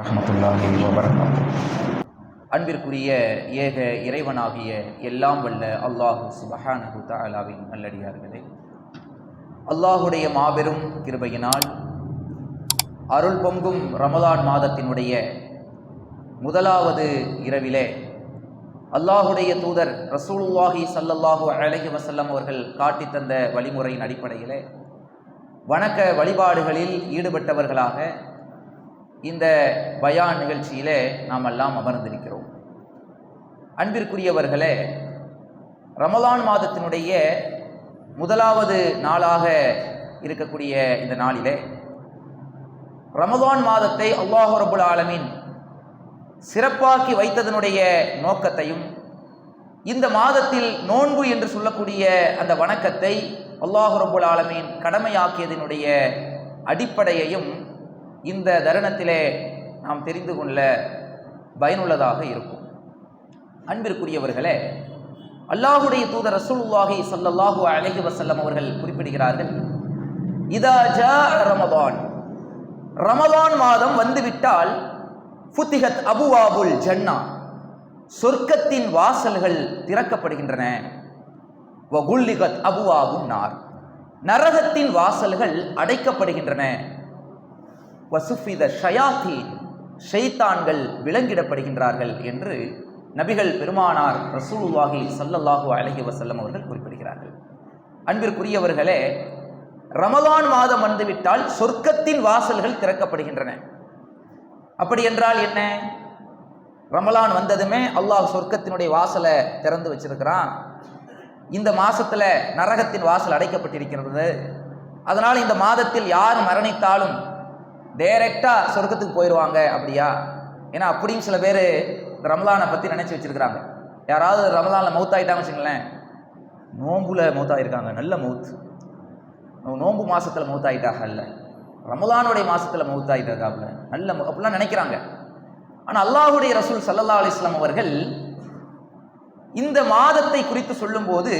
ரஹ்மத்துல்லாஹி வபரகாத்துஹு. அன்பிற்குரிய ஏக இறைவனாகிய எல்லாம் வல்ல அல்லாஹு சுப்ஹானஹு தஆலாவின் நல்லடியார்களே, அல்லாஹுடைய மாபெரும் கிருபையினால் அருள் பொங்கும் ரமலான் மாதத்தினுடைய முதலாவது இரவிலே அல்லாஹுடைய தூதர் ரசூலுல்லாஹி ஸல்லல்லாஹு அலைஹி வஸல்லம் அவர்கள் காட்டித் தந்த வழிமுறையின் அடிப்படையிலே வணக்க வழிபாடுகளில் ஈடுபட்டவர்களாக இந்த பயான் நிகழ்ச்சியிலே நாம் எல்லாம் அமர்ந்திருக்கிறோம். அன்பிற்குரியவர்களே, ரமலான் மாதத்தினுடைய முதலாவது நாளாக இருக்கக்கூடிய இந்த நாளிலே ரமலான் மாதத்தை அல்லாஹ் ரப்புல் ஆலமீன் சிறப்பாக்கி வைத்ததனுடைய நோக்கத்தையும், இந்த மாதத்தில் நோன்பு என்று சொல்லக்கூடிய அந்த வணக்கத்தை அல்லாஹ் ரப்புல் ஆலமீன் கடமையாக்கியதனுடைய அடிப்படையையும் இந்த தருணத்திலே நாம் தெரிந்து கொள்ள பயனுள்ளதாக இருக்கும். அன்பிற்குரியவர்களே, அல்லாஹுடைய தூதர் ரசூலுல்லாஹி ஸல்லல்லாஹு அலைஹி வஸல்லம் அவர்கள் குறிப்பிடுகிறார்கள், இதா ஜாஅ ரமலான், ரமலான் மாதம் வந்துவிட்டால் ஃபுத்திஹத் அபுவாபுல் ஜன்னா, சொர்க்கத்தின் வாசல்கள் திறக்கப்படுகின்றன. வகுல்லிகத் அபுவாபுன் நார், நரகத்தின் வாசல்கள் அடைக்கப்படுகின்றன. வசுஃபித ஷயாத்தீன், ஷைத்தான்கள் விலங்கிடப்படுகின்றார்கள் என்று நபிகள் பெருமானார் ரசூலுல்லாஹி ஸல்லல்லாஹு அலைஹி வஸல்லம் அவர்கள் குறிப்பிடுகிறார்கள். அன்பிற்குரியவர்களே, ரமலான் மாதம் வந்துவிட்டால் சொர்க்கத்தின் வாசல்கள் திறக்கப்படுகின்றன. அப்படி என்றால் என்ன? ரமலான் வந்ததுமே அல்லாஹ் சொர்க்கத்தினுடைய வாசலை திறந்து வச்சிருக்கிறான். இந்த மாசத்துல நரகத்தின் வாசல் அடைக்கப்பட்டிருக்கிறது. அதனால் இந்த மாதத்தில் யார் மரணித்தாலும் டைரக்டா சொர்க்கத்துக்கு போயிடுவாங்க. அப்படியா? ஏன்னா அப்படின்னு சில பேர் இந்த ரமலானை பற்றி நினச்சி வச்சிருக்கிறாங்க. யாராவது ரமலானில் மௌத்தாயிட்டாங்க வச்சுங்களேன், நோம்புல மௌத்தாயிருக்காங்க, நல்ல மௌத். நோம்பு மாசத்துல மௌத்தாயிட்டாக அல்ல, ரமலானுடைய மாசத்துல மௌத்தாயிட்டாங்க, நல்ல அப்படிலாம் நினைக்கிறாங்க. ஆனால் அல்லாஹுடைய ரசூல் ஸல்லல்லாஹு அலைஹி வஸல்லம் அவர்கள் இந்த மாதத்தை குறித்து சொல்லும்போது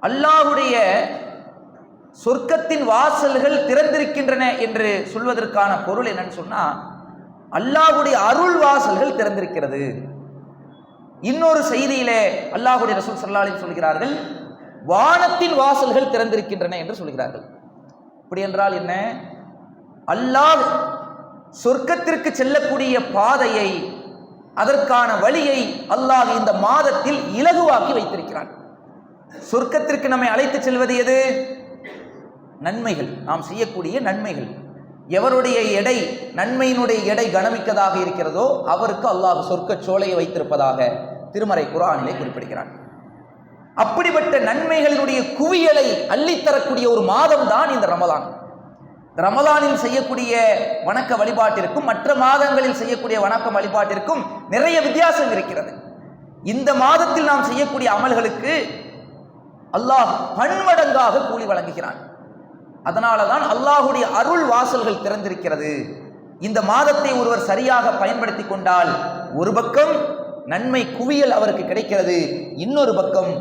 அல்லாஹுடைய சொர்க்கத்தின் வாசல்கள் திறந்திருக்கின்றன என்று சொல்வதற்கான பொருள் என்னன்னு சொன்னா, அல்லாஹ்வுடைய அருள் வாசல்கள் திறந்திருக்கிறது. இன்னொரு செய்தியிலே அல்லாஹ்வுடைய ரசூல் ஸல்லல்லாஹு அலைஹி சொல்கிறார்கள், வானத்தின் வாசல்கள் திறந்திருக்கின்றன என்று சொல்கிறார்கள். அப்படி என்றால் என்ன? அல்லாஹ் சொர்க்கத்திற்கு செல்லக்கூடிய பாதையை, அதற்கான வழியை அல்லாஹ் இந்த மாதத்தில் இலகுவாக்கி வைத்திருக்கிறான். சொர்க்கத்திற்கு நம்மை அழைத்து செல்வது எது? நன்மைகள், நாம் செய்யக்கூடிய நன்மைகள். எவருடைய எடை, நன்மையினுடைய எடை கனமிக்கதாக இருக்கிறதோ அவருக்கு அல்லாஹ் சொர்க்க சோலையை வைத்திருப்பதாக திருமறை குர்ஆனிலே குறிப்பிடுகிறான். அப்படிப்பட்ட நன்மைகளினுடைய குவியலை அள்ளித்தரக்கூடிய ஒரு மாதம் தான் இந்த ரமலான். ரமலானில் செய்யக்கூடிய வணக்க வழிபாட்டிற்கும் மற்ற மாதங்களில் செய்யக்கூடிய வணக்க வழிபாட்டிற்கும் நிறைய வித்தியாசம் இருக்கிறது. இந்த மாதத்தில் நாம் செய்யக்கூடிய அமல்களுக்கு அல்லாஹ் பன்மடங்காக கூலி வழங்குகிறான். அதனால தான் அல்லாஹுடைய அருள் வாசல்கள் திறந்திருக்கிறது. இந்த மாதத்தை ஒருவர் சரியாக பயன்படுத்தி கொண்டால் ஒரு பக்கம் நன்மை குவியல் அவருக்கு கிடைக்கிறது, இன்னொரு பக்கம்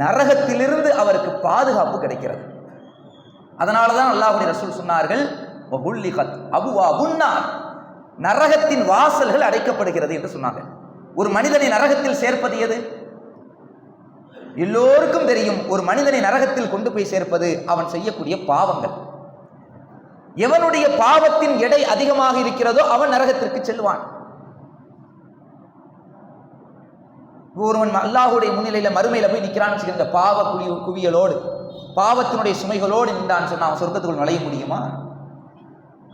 நரகத்திலிருந்து அவருக்கு பாதுகாப்பு கிடைக்கிறது. அதனால தான் அல்லாஹுடைய ரசூல் சொன்னார்கள், வகுல்லிகத் அபுவாபுன் நார், நரகத்தின் வாசல்கள் அடைக்கப்படுகிறது என்று சொன்னாங்க. ஒரு மனிதனை நரகத்தில் சேர்ப்பது எது? எல்லோருக்கும் தெரியும். ஒரு மனிதனை நரகத்தில் கொண்டு போய் சேர்ப்பது அவன் செய்யக்கூடிய பாவங்கள். எவனுடைய பாவத்தின் எடை அதிகமாக இருக்கிறதோ அவன் நரகத்திற்கு செல்வான். ஒருவன் அல்லாஹுடைய முன்னிலையில மறுமையில போய் நிற்கிறான்னு வச்சுக்கோங்க, பாவ குவியலோடு, பாவத்தினுடைய சுமைகளோடு நின்றான்னு சொன்னா அவன் சொர்க்கத்துக்குள் நுழைய முடியுமா?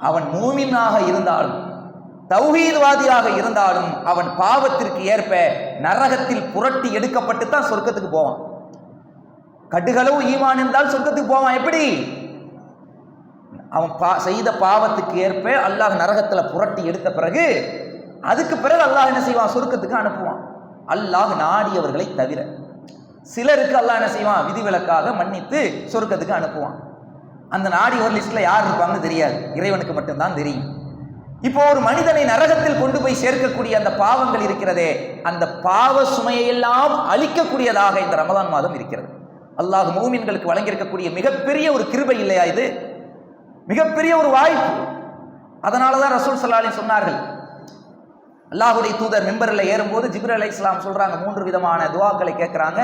அவன் மூமினாக இருந்தாலும் தௌஹீத்வாதியாக இருந்தாலும் அவன் பாவத்திற்கு ஏற்ப நரகத்தில் புரட்டி எடுக்கப்பட்டு தான் சொர்க்கத்துக்கு போவான். கடுகளவு ஈமான் இருந்தால் சொர்க்கத்துக்கு போவான். எப்படி? அவன் செய்த பாவத்துக்கு ஏற்ப அல்லாஹ் நரகத்துல புரட்டி எடுத்த பிறகு அதுக்கு பிறகு அல்லாஹ் என்ன செய்வான்? சொர்க்கத்துக்கு அனுப்புவான். அல்லாஹ் நாடியவர்களை தவிர. சிலருக்கு அல்லாஹ் என்ன செய்வான்? விதிவிலக்காக மன்னித்து சொர்க்கத்துக்கு அனுப்புவான். அந்த நாடியவர் லிஸ்ட்ல யார் இருப்பாங்கன்னு தெரியாது, இறைவனுக்கு மட்டும்தான் தெரியும். இப்போ ஒரு மனிதனை நரகத்தில் கொண்டு போய் சேர்க்கக்கூடிய அந்த பாவங்கள் இருக்கிறதே, அந்த பாவ சுமையெல்லாம் அழிக்கக்கூடியதாக இந்த ரமலான் மாதம் இருக்கிறது. அல்லாஹ் மூமின்களுக்கு வழங்கியிருக்கக்கூடிய மிகப்பெரிய ஒரு கிருபை இல்லையா இது? மிகப்பெரிய ஒரு வாய்ப்பு. அதனாலதான் ரசூல் ஸல்லல்லாஹு அலைஹி சொன்னார்கள், அல்லாஹ்வுடைய தூதர் மிம்பரில் ஏறும்போது ஜிப்ரீல் அலைஹிஸ்ஸலாம் சொல்றாங்க, 3 விதமான துஆக்களை கேட்கிறாங்க.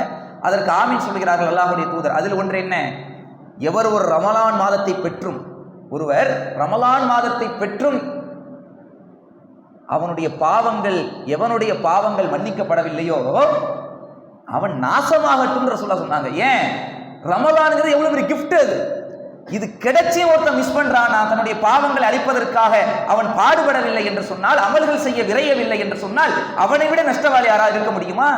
அதற்கு ஆமீன் சொல்கிறார்கள் அல்லாஹ்வுடைய தூதர். அதில் ஒன்று என்ன? ஒருவர் ரமலான் மாதத்தை பெற்றும் அவனுடைய பாவங்கள் மன்னிக்கப்படவில்லையோ அவன் நாசமாகட்டும் ரசூலுல்லாஹ் சொன்னாங்க. ஏன்? ரமலான்ங்கிறது எவ்வளவு பெரிய கிஃப்ட் அது. இது கிடைச்சே ஒருத்தன் மிஸ் பண்றானா, தன்னுடைய பாவங்களை அழிப்பதற்காக அவன் பாடுபடவில்லை என்று சொன்னால், அமல்கள் செய்ய விரையவில்லை என்று சொன்னால், அவனை விட நஷ்டவாளி யாராவது இருக்க முடியுமா?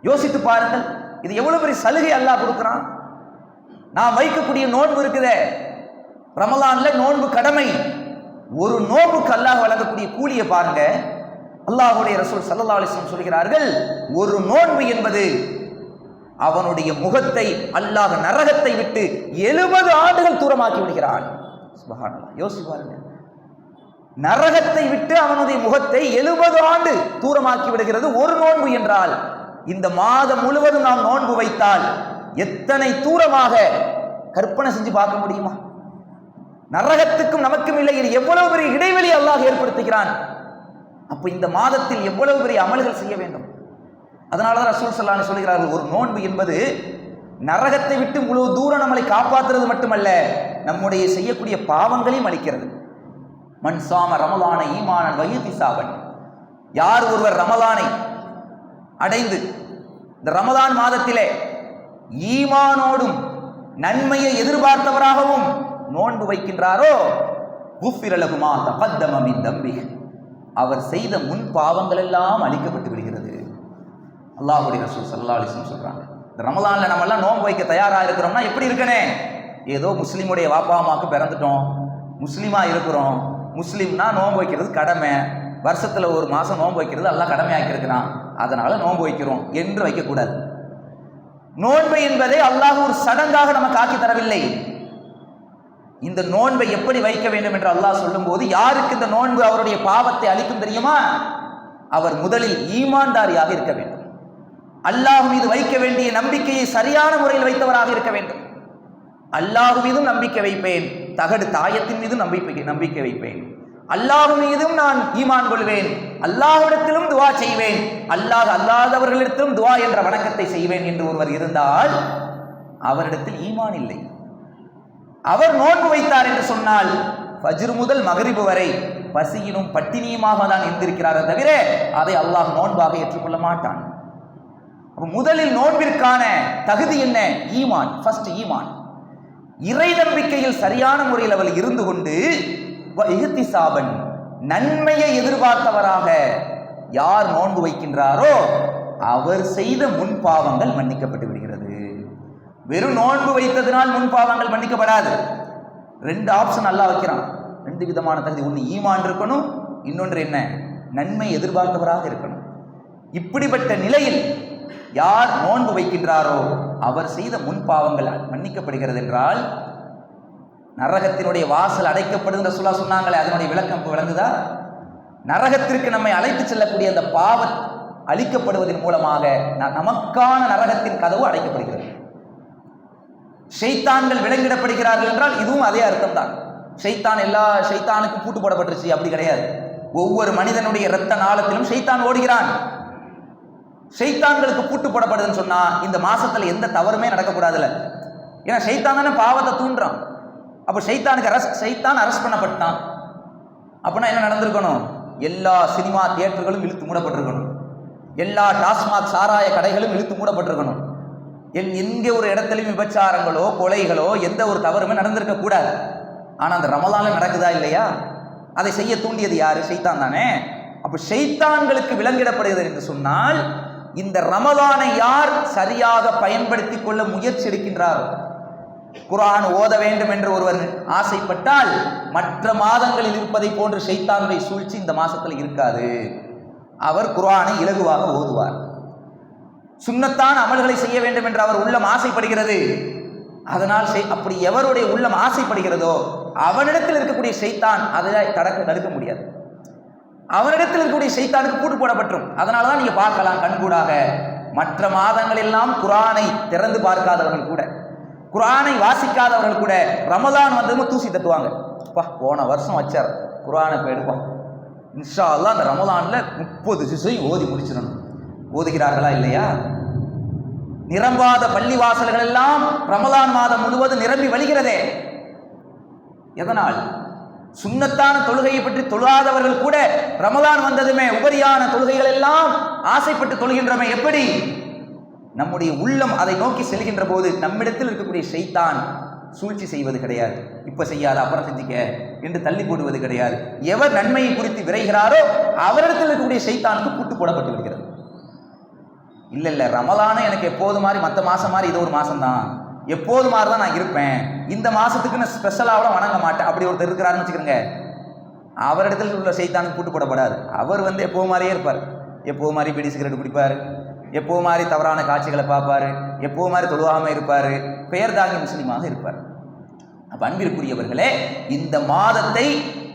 யோசித்து பாருங்கள். இது எவ்வளவு பெரிய சலுகை அல்லாஹ் கொடுக்கிறான். நாம் வைக்கக்கூடிய நோன்பு இருக்குதே, ரமலான்ல நோன்பு கடமை. ஒரு நோன்புக்கு அல்லாஹ் வழங்கக்கூடிய கூலியை பாருங்க. அல்லாஹ்வுடைய ரசூல் ஸல்லல்லாஹு அலைஹி வஸல்லம் சொல்கிறார்கள், ஒரு நோன்பு என்பது அவனுடைய முகத்தை அல்லாஹ் நரகத்தை விட்டு 70 ஆண்டுகள் தூரமாக்கி விடுகிறான். சுப்ஹானல்லாஹ், யோசிச்சு பாருங்க. நரகத்தை விட்டு அவனுடைய முகத்தை 70 ஆண்டு தூரமாக்கி விடுகிறது ஒரு நோன்பு என்றால், இந்த மாதம் முழுவதும் நாம் நோன்பு வைத்தால் எத்தனை தூரமாக கற்பனை செஞ்சு பார்க்க முடியுமா? நரகத்துக்கும் நமக்கும் இடையில் எவ்வளவு பெரிய இடைவெளி அல்லாஹ் ஏற்படுத்துகிறான். அப்ப இந்த மாதத்தில் எவ்வளவு பெரிய அமல்கள் செய்ய வேண்டும். அதனாலதான் ரசூல் ஸல்லல்லாஹு அலைஹி சொல்கிறார்கள், ஒரு நோன்பு என்பது நரகத்தை விட்டு முழு தூரம் நம்மளை காப்பாற்றுறது மட்டுமல்ல, நம்முடைய செய்யக்கூடிய பாவங்களையும் அளிக்கிறது. மன் சாம ரமலான ஈமானன் வஹ்திசாபன், யார் ஒருவர் ரமலானை அடைந்து இந்த ரமலான் மாதத்திலே ஈமானோடும் நன்மையை எதிர்பார்த்தவராகவும் நோன்பு வைக்கின்றாரோ, குஃபிர லஹு மா தகத்தம மின் தம்பிஹி, அவர் செய்த முன் பாவங்கள் எல்லாம் அழிக்கப்பட்டு விடுகிறது. அல்லாஹ்வுடைய ரசூல் ஸல்லல்லாஹு அலைஹி வஸல்லம் சொல்றாங்க. இந்த ரமலான்ல நம்ம எல்லாம் நோன்பு வைக்க தயாரா இருக்கிறோம்னா எப்படி இருக்கனே? ஏதோ முஸ்லிமுடைய வாப்பா அம்மாவுக்கு பிறந்துட்டோம், முஸ்லீமா இருக்கிறோம், முஸ்லீம்னா நோன்பு வைக்கிறது கடமை, வருஷத்துல ஒரு மாசம் நோன்பு வைக்கிறது எல்லாம் கடமையாக்கி இருக்கிறான், அதனால நோன்பு வைக்கிறோம் என்று வைக்கக்கூடாது. நோன்பு என்பதை அல்லாஹ் ஒரு சடங்காக நமக்கு ஆக்கி தரவில்லை. இந்த நோன்பை எப்படி வைக்க வேண்டும் என்று அல்லாஹ் சொல்லும் போது, யாருக்கு இந்த நோன்பு அவருடைய பாவத்தை அளிக்கும் தெரியுமா? அவர் முதலில் ஈமான்தாரியாக இருக்க வேண்டும். அல்லாஹ் மீது வைக்க வேண்டிய நம்பிக்கையை சரியான முறையில் வைத்தவராக இருக்க வேண்டும். அல்லாஹ் மீதும் நம்பிக்கை வைப்பேன், தகடு தாயத்தின் மீதும் நம்பிக்கை வைப்பேன், அல்லாஹ் மீதும் நான் ஈமான் கொள்வேன், அல்லாஹ்விடத்திலும் துவா செய்வேன், அல்லாஹ் அல்லாதவர்களிடத்திலும் துவா என்ற வணக்கத்தை செய்வேன் என்று ஒருவர் இருந்தால் அவரிடத்தில் ஈமான் இல்லை. அவர் நோன்பு வைத்தார் என்று சொன்னால் ஃபஜ்ர் முதல் மக்ரிப் வரை பசியினும் பட்டினியுமாக தான் இருந்திருக்கிறாரே தவிர அதை அல்லாஹ் நோன்பாக ஏற்றுக்கொள்ள மாட்டான். முதலில் நோன்பிற்கான தகுதி என்ன? ஈமான். ஃபர்ஸ்ட் ஈமான். இறை நம்பிக்கையில் சரியான முறையில் அவர் இருந்து கொண்டு இஹ்திசாபன், நன்மையை எதிர்பார்த்தவராக யார் நோன்பு வைக்கின்றாரோ அவர் செய்த முன் பாவங்கள் மன்னிக்கப்பட்டு விடுகிறது. வெறும் நோன்பு வைத்ததினால் முன் பாவங்கள் மன்னிக்கப்படாது. 2 ஆப்ஷன் அல்லாஹ் வைக்கிறான், 2 விதமான தகுதி. ஒன்று ஈமான் இருக்கணும், இன்னொன்று என்ன? நன்மை எதிர்பார்த்தவராக இருக்கணும். இப்படிப்பட்ட நிலையில் யார் நோன்பு வைக்கின்றாரோ அவர் செய்த முன் பாவங்கள் மன்னிக்கப்படுகிறது என்றால், நரகத்தினுடைய வாசல் அடைக்கப்படுகின்ற ரசூலுல்லாஹ் சொன்னாங்களே, அதனுடைய விளக்கம் விளங்குதா? நரகத்திற்கு நம்மை அழைத்து செல்லக்கூடிய அந்த பாவம் அழிக்கப்படுவதன் மூலமாக நமக்கான நரகத்தின் கதவு அடைக்கப்படுகிறது. ஷைத்தான்கள் விலங்கிடப்படுகிறார்கள் என்றால் இதுவும் அதே அர்த்தம் தான். ஷைத்தான் எல்லா ஷைத்தானுக்கும் பூட்டு போடப்பட்டுருச்சு அப்படி கிடையாது. ஒவ்வொரு மனிதனுடைய இரத்த நாளத்திலும் ஷைத்தான் ஓடுகிறான். ஷைத்தான்களுக்கு பூட்டு போடப்படுதுன்னு சொன்னா இந்த மாசத்துல எந்த தவறுமே நடக்கக்கூடாதுல்ல. ஏன்னா ஷைத்தான் தானே பாவத்தை தூண்டுறான். அப்போ ஷைத்தான் அரெஸ்ட் பண்ணப்பட்டான் அப்படின்னா என்ன நடந்திருக்கணும்? எல்லா சினிமா தியேட்டர்களும் இழுத்து மூடப்பட்டிருக்கணும், எல்லா டாஸ்மாக் சாராய கடைகளும் இழுத்து மூடப்பட்டிருக்கணும், எங்கே ஒரு இடத்துலையும் விபச்சாரங்களோ கொலைகளோ எந்த ஒரு தவறுமே நடந்திருக்க கூடாது. ஆனால் அந்த ரமலான்ல நடக்குதா இல்லையா? அதை செய்ய தூண்டியது யாரு? ஷைத்தான் தானே. அப்போ ஷைத்தான்களுக்கு விலங்கிடப்படுகிறது என்று சொன்னால், இந்த ரமலானை யார் சரியாக பயன்படுத்தி கொள்ள முயற்சி எடுக்கின்றார், குர்ஆன் ஓத வேண்டும் என்று ஒருவர் ஆசைப்பட்டால் மற்ற மாதங்களில் இருப்பதை போன்று ஷைத்தானுடைய சூழ்ச்சி இந்த மாசத்தில் இருக்காது. அவர் குர்ஆனை இலகுவாக ஓதுவார். சுன்னத்தான அமல்களை செய்ய வேண்டும் என்று அவர் உள்ளம் ஆசைப்படுகிறது. அதனால் அப்படி எவருடைய உள்ளம் ஆசைப்படுகிறதோ அவனிடத்தில் இருக்கக்கூடிய ஷைத்தான் அதை தடுக்க முடியாது. அவனிடத்தில் இருக்கக்கூடிய ஷைத்தானுக்கு பூட்டு போடப்பட்டுரும். அதனாலதான் நீங்க பார்க்கலாம், கண்கூடாக மற்ற மாதங்கள் எல்லாம் குர்ஆனை திறந்து பார்க்காதவர்கள் கூட, குர்ஆனை வாசிக்காதவர்கள் கூட ரமலான் வந்ததும் தூசி தட்டுவாங்க. அப்பா போன வருஷம் வச்சார் குர்ஆனை போய் எடுப்போம், இன்ஷா அல்லாஹ் அந்த ரமலான்ல 30 ஜுஸை ஓதி முடிச்சிடணும். ஓதுகிறார்களா இல்லையா? நிரம்பாத பள்ளி வாசல்கள் எல்லாம் ரமலான் மாதம் முழுவதும் நிரம்பி வழிகிறதே. எதனால்? சுன்னத்தான தொழுகையை பற்றி தொழாதவர்கள் கூட ரமலான் வந்ததுமே உபரியான தொழுகைகள் எல்லாம் ஆசைப்பட்டு தொழுகின்றமே. எப்படி? நம்முடைய உள்ளம் அதை நோக்கி செல்கின்ற போது நம்மிடத்தில் இருக்கக்கூடிய ஷைத்தான் சூழ்ச்சி செய்வது கிடையாது. இப்ப செய்யாத அப்புறம் செஞ்சிக்க என்று தள்ளி போடுவது கிடையாது. எவர் நன்மையை குறித்து விரைகிறாரோ அவரிடத்தில் இருக்கக்கூடிய ஷைத்தானுக்கு கூட்டு போடப்பட்டு விடுகிறது. இல்ல இல்ல ரமலான எனக்கு எப்போது மாதிரி மற்ற மாசம் மாதிரி இது ஒரு மாசம் தான், எப்போது மாதிரி தான் நான் இருப்பேன், இந்த மாசத்துக்கு நான் ஸ்பெஷலாக வணங்க மாட்டேன், அப்படி ஒருத்தர் இருக்கிறாருன்னு வச்சுக்கிறேங்க, அவரிடத்தில் உள்ள ஷைத்தானுக்கு கூட்டு போடப்படாது. அவர் எப்போ மாதிரியே இருப்பார், எப்போ மாதிரி பீடி சிகரெட் குடிப்பார், எப்போ மாதிரி தவறான காட்சிகளை பார்ப்பாரு, எப்போ மாதிரி தொழுவாமல் இருப்பார், பெயர் தாங்கி முஸ்லீமாக இருப்பார். அப்ப அன்பிற்குரியவர்களே, இந்த மாதத்தை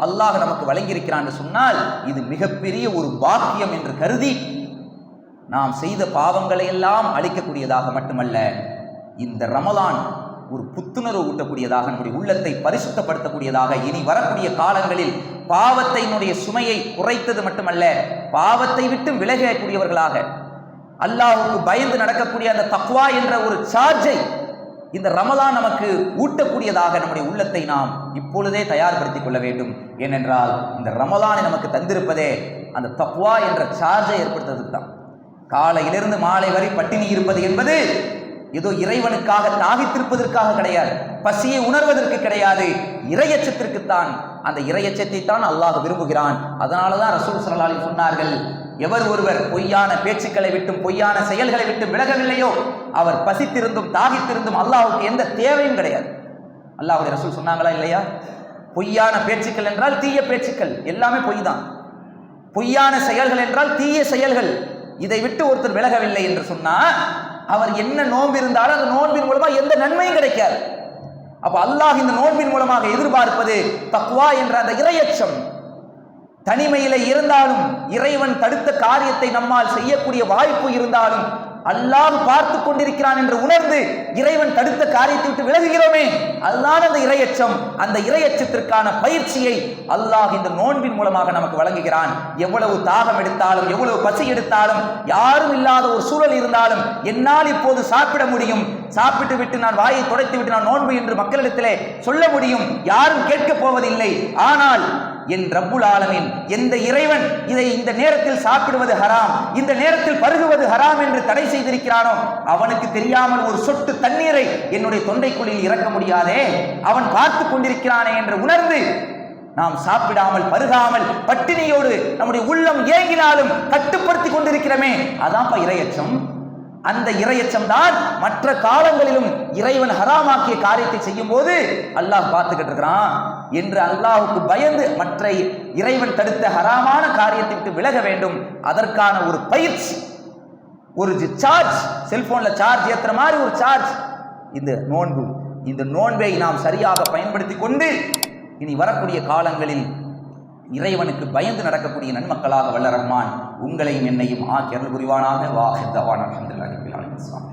அல்லாஹ் நமக்கு வழங்கியிருக்கிறான்னு சொன்னால் இது மிகப்பெரிய ஒரு பாக்கியம் என்று கருதி நாம் செய்த பாவங்களை எல்லாம் அழிக்கக்கூடியதாக மட்டுமல்ல, இந்த ரமலான் ஒரு புத்துணர்வு ஊட்டக்கூடியதாக, நம்முடைய உள்ளத்தை பரிசுத்தப்படுத்தக்கூடியதாக, இனி வரக்கூடிய காலங்களில் பாவத்தினுடைய சுமையை குறைத்தது மட்டுமல்ல, பாவத்தை விட்டு விலகக்கூடியவர்களாக, அல்லாஹ்வுக்கு பயந்து நடக்கக்கூடிய அந்த தக்வா என்ற ஒரு சார்ஜை இந்த ரமலான் நமக்கு ஊட்டக்கூடியதாக நம்முடைய உள்ளத்தை நாம் இப்பொழுதே தயார்படுத்திக் கொள்ள வேண்டும். ஏனென்றால் இந்த ரமலானை நமக்கு தந்திருப்பதே அந்த தக்வா என்ற சார்ஜை ஏற்படுத்துறதுக்கு தான். காலையிலிருந்து மாலை வரை பட்டினி இருப்பது என்பது ஏதோ இறைவனுக்காக தாகித்திருப்பதற்காக கிடையாது, பசியை உணர்வதற்கு கிடையாது, இறையச்சத்திற்குத்தான். அந்த இறையச்சத்தை தான் அல்லாஹ் விரும்புகிறான். அதனாலதான் ரசூல் ஸல்லல்லாஹு அலைஹி வஸல்லம் சொன்னார்கள், எவர் ஒருவர் பொய்யான பேச்சுக்களை விட்டும் பொய்யான செயல்களை விட்டு விலகவில்லையோ அவர் பசித்திருந்தும் தாகித்திருந்தும் அல்லாஹ்வுக்கு எந்த தேவையும் கிடையாது. அல்லாஹ்வுடைய ரசூல் சொன்னாங்களா இல்லையா? பொய்யான பேச்சுக்கள் என்றால் தீய பேச்சுக்கள், எல்லாமே பொய் தான். பொய்யான செயல்கள் என்றால் தீய செயல்கள். இதை விட்டு ஒருத்தர் விலகவில்லை என்று சொன்னால் அவர் என்ன நோன்பு இருந்தாலும் அந்த நோன்பின் மூலமாக எந்த நன்மையும் கிடைக்காது. அப்ப அல்லாஹ் இந்த நோன்பின் மூலமாக எதிர்பார்ப்பது தக்வா என்ற அந்த இறையச்சம். தனிமையில இருந்தாலும் இறைவன் தடுத்த காரியத்தை நம்மால் செய்யக்கூடிய வாய்ப்பு இருந்தாலும் அல்லாஹ் பார்த்து கொண்டிருக்கிறான் என்று உணர்ந்து இறைவன் தடுத்த காரியத்தை விட்டு விலகுகிறோமே, அதுதான் அந்த இறையச்சம். அந்த இறையச்சத்திற்கான பயிற்சியை அல்லாஹ் இந்த நோன்பின் மூலமாக நமக்கு வழங்குகிறான். எவ்வளவு தாகம் எடுத்தாலும், எவ்வளவு பசி எடுத்தாலும், யாரும் இல்லாத ஒரு சூழல் இருந்தாலும் என்னால் இப்போது சாப்பிட முடியும், சாப்பிட்டு விட்டு நான் வாயை துடைத்து விட்டு நான் நோன்பு என்று மக்களிடத்திலே சொல்ல முடியும், யாரும் கேட்கப் போவதில்லை. ஆனால் என் ரப்புல் ஆலமீன், எந்த இறைவன் இதை இந்த நேரத்தில் சாப்பிடுவது ஹராம், இந்த நேரத்தில் பருகுவது ஹராம் என்று தடை செய்திருக்கிறானோ அவனுக்கு தெரியாமல் ஒரு சொட்டு தண்ணீரை என்னுடைய தொண்டைக்குழியில் இறக்க முடியாதே, அவன் பார்த்து கொண்டிருக்கிறானே என்று உணர்ந்து நாம் சாப்பிடாமல் பருகாமல் பட்டினியோடு நம்முடைய உள்ளம் ஏங்கினாலும் கட்டுப்படுத்தி கொண்டிருக்கிறோமே, அதான் இறையச்சம். அந்த இறையச்சம் தான் மற்ற காலங்களிலும் இறைவன் ஹராமாக்கிய காரியத்தை செய்யும் போது அல்லாஹ் பார்த்துக்கிட்டு இருக்கிறான் என்று அல்லாஹுக்கு பயந்து மற்ற இறைவன் தடுத்த ஹராமான காரியத்தை விட்டு விலக வேண்டும். அதற்கான ஒரு பயிற்சி, ஒரு சார்ஜ், செல்போன்ல சார்ஜ் ஏத்துற மாதிரி ஒரு சார்ஜ் இந்த நோன்பு. இந்த நோன்பை நாம் சரியாக பயன்படுத்தி கொண்டு இனி வரக்கூடிய காலங்களில் இறைவனுக்கு பயந்து நடக்கக்கூடிய நன்மக்களாக வல்ல ரஹ்மான் உங்களையும் என்னையும் ஆக்கி அருள் புரிவானாக. வாஹித் தவானா அல்ஹம்துலில்லாஹி ரப்பில் ஆலமீன்.